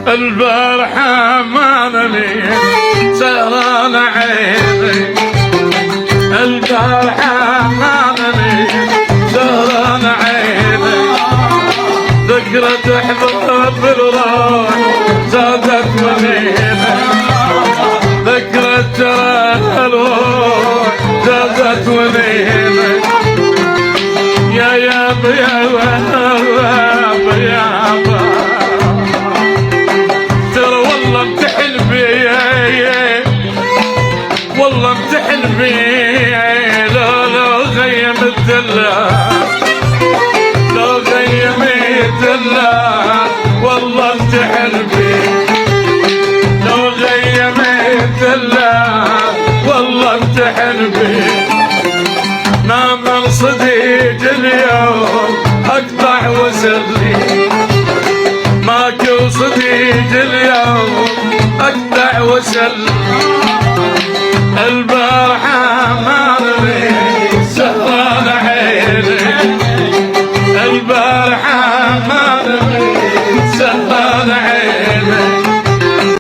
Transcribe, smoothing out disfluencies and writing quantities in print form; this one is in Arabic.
البارحة ما نميت سهران عيني، البارحة ما نميت سهران عيني، ذكرى احباب الروح زادت ونيني، ذكرى ترى الروح زادت ونيني، يا يابا يا يابا يابا ترى والله امتحن بي، والله امتحن بي لو غيم الدلال، لو غيم الدلال والله امتحن بي، لو غيم الدلال والله امتحن بي، نام صديق اليوم اقطع وسلي، ماكو صديق اليوم اقطع وسلي، البارحة ما نميت سهران عيني، البارحة ما نميت سهران